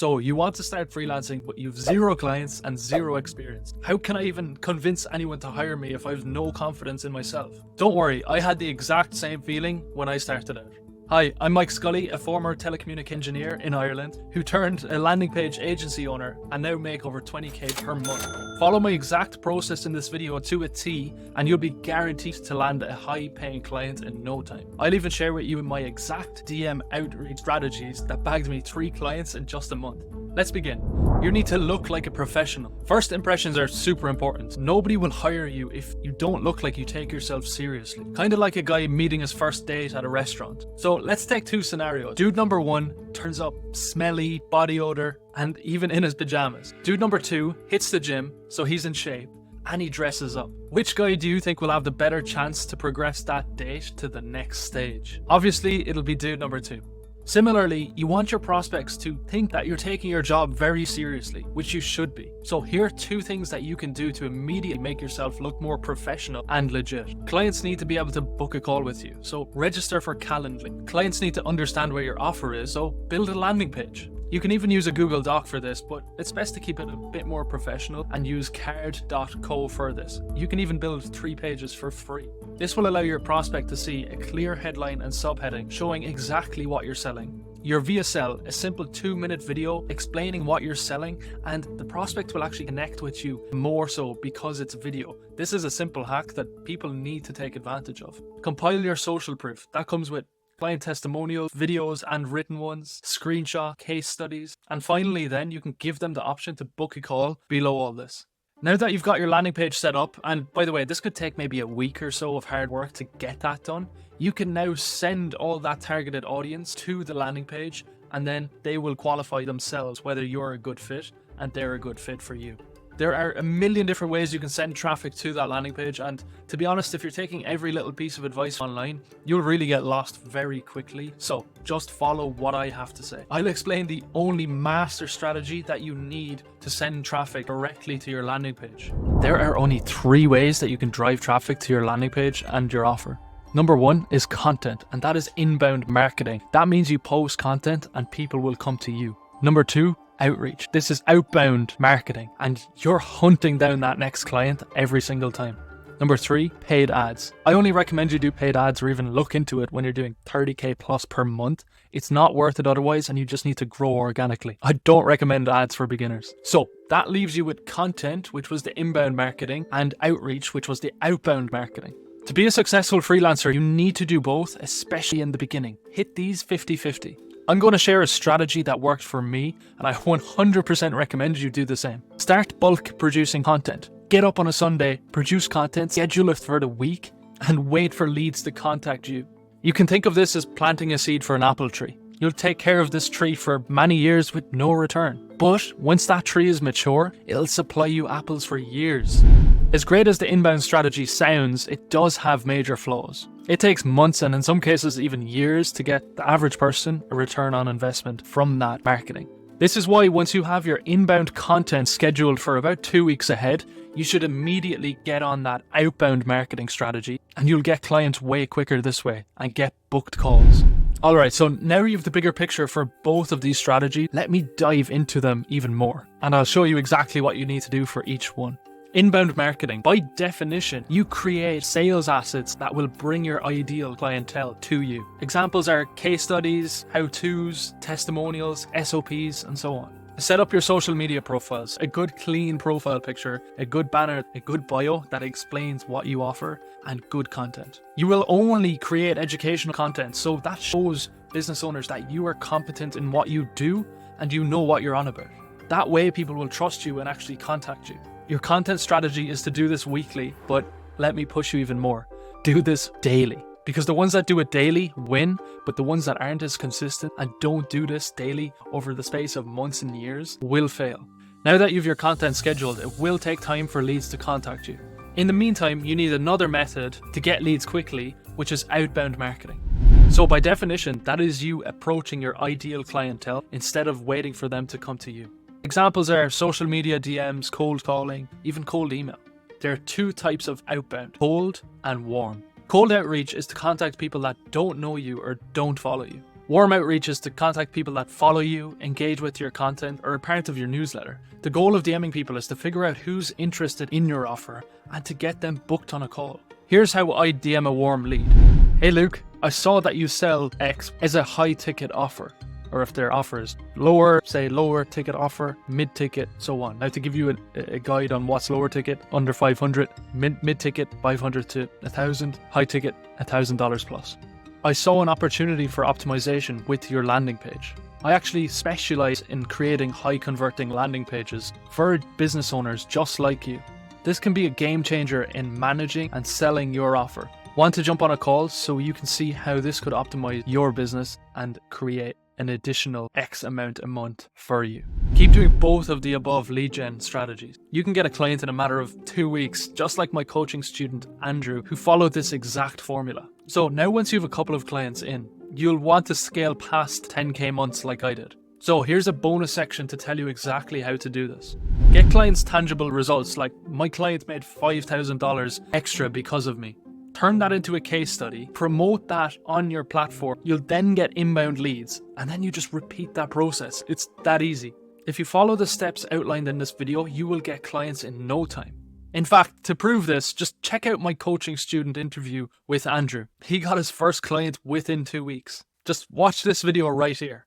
So you want to start freelancing, but you've zero clients and zero experience. How can I even convince anyone to hire me if I have no confidence in myself? Don't worry, I had the exact same feeling when I started out. Hi, I'm Mike Scully, a former telecommunic engineer in Ireland who turned a landing page agency owner and now make over 20k per month. Follow my exact process in this video to a T and you'll be guaranteed to land a high paying client in no time. I'll even share with you my exact DM outreach strategies that bagged me 3 clients in just a month. Let's begin. You need to look like a professional. First impressions are super important. Nobody will hire you if you don't look like you take yourself seriously. Kind of like a guy meeting his first date at a restaurant. So let's take 2 scenarios. Dude number 1 turns up smelly, body odor, and even in his pajamas. Dude number 2 hits the gym, so he's in shape, and he dresses up. Which guy do you think will have the better chance to progress that date to the next stage? Obviously, it'll be dude number 2. Similarly, you want your prospects to think that you're taking your job very seriously, which you should be. So here are 2 things that you can do to immediately make yourself look more professional and legit. Clients need to be able to book a call with you, so register for Calendly. Clients need to understand where your offer is, so build a landing page. You can even use a Google Doc for this, but it's best to keep it a bit more professional and use card.co for this. You can even build 3 pages for free. This will allow your prospect to see a clear headline and subheading showing exactly what you're selling. Your VSL, a simple 2-minute video explaining what you're selling, and the prospect will actually connect with you more so because it's video. This is a simple hack that people need to take advantage of. Compile your social proof. That comes with client testimonials, videos and written ones, screenshot, case studies, and finally then you can give them the option to book a call below all this. Now that you've got your landing page set up, and by the way, this could take maybe a week or so of hard work to get that done, you can now send all that targeted audience to the landing page and then they will qualify themselves whether you're a good fit and they're a good fit for you. There are a million different ways you can send traffic to that landing page, and to be honest, if you're taking every little piece of advice online, you'll really get lost very quickly. So just follow what I have to say. I'll explain the only master strategy that you need to send traffic directly to your landing page. There are only 3 ways that you can drive traffic to your landing page and your offer. Number 1 is content, and that is inbound marketing. That means you post content and people will come to you. Number 2, outreach. This is outbound marketing and you're hunting down that next client every single time. Number 3, paid ads. I only recommend you do paid ads or even look into it when you're doing 30k plus per month. It's not worth it otherwise and you just need to grow organically. I don't recommend ads for beginners. So that leaves you with content, which was the inbound marketing, and outreach, which was the outbound marketing. To be a successful freelancer, you need to do both, especially in the beginning. Hit these 50-50. I'm going to share a strategy that worked for me and I 100% recommend you do the same. Start bulk producing content. Get up on a Sunday, produce content, schedule it for the week, and wait for leads to contact you. You can think of this as planting a seed for an apple tree. You'll take care of this tree for many years with no return. But once that tree is mature, it'll supply you apples for years. As great as the inbound strategy sounds, it does have major flaws. It takes months and in some cases even years to get the average person a return on investment from that marketing. This is why once you have your inbound content scheduled for about 2 weeks ahead, you should immediately get on that outbound marketing strategy and you'll get clients way quicker this way and get booked calls. Alright, so now you have the bigger picture for both of these strategies, let me dive into them even more and I'll show you exactly what you need to do for each one. Inbound marketing. By definition, you create sales assets that will bring your ideal clientele to you. Examples are case studies, how-tos, testimonials, SOPs, and so on. Set up your social media profiles, a good clean profile picture, a good banner, a good bio that explains what you offer, and good content. You will only create educational content, so that shows business owners that you are competent in what you do and you know what you're on about. That way people will trust you and actually contact you. Your content strategy is to do this weekly, but let me push you even more. Do this daily. Because the ones that do it daily win, but the ones that aren't as consistent and don't do this daily over the space of months and years will fail. Now that you have your content scheduled, it will take time for leads to contact you. In the meantime, you need another method to get leads quickly, which is outbound marketing. So by definition, that is you approaching your ideal clientele instead of waiting for them to come to you. Examples are social media DMs, cold calling, even cold email. There are 2 types of outbound, cold and warm. Cold outreach is to contact people that don't know you or don't follow you. Warm outreach is to contact people that follow you, engage with your content, or are part of your newsletter. The goal of DMing people is to figure out who's interested in your offer and to get them booked on a call. Here's how I DM a warm lead. Hey Luke, I saw that you sell X as a high ticket offer. Or if their offer is lower, say lower ticket offer, mid ticket, so on. Now to give you a guide on what's lower ticket, under 500, mid ticket, 500 to 1,000, high ticket, $1,000 plus. I saw an opportunity for optimization with your landing page. I actually specialize in creating high converting landing pages for business owners just like you. This can be a game changer in managing and selling your offer. Want to jump on a call so you can see how this could optimize your business and create an additional X amount a month for you. Keep doing both of the above lead gen strategies. You can get a client in a matter of 2 weeks, just like my coaching student Andrew, who followed this exact formula. So now once you have a couple of clients in, you'll want to scale past 10K months like I did. So here's a bonus section to tell you exactly how to do this. Get clients tangible results, like my client made $5,000 extra because of me. Turn that into a case study, promote that on your platform. You'll then get inbound leads, and then you just repeat that process. It's that easy. If you follow the steps outlined in this video, you will get clients in no time. In fact, to prove this, just check out my coaching student interview with Andrew. He got his first client within 2 weeks. Just watch this video right here.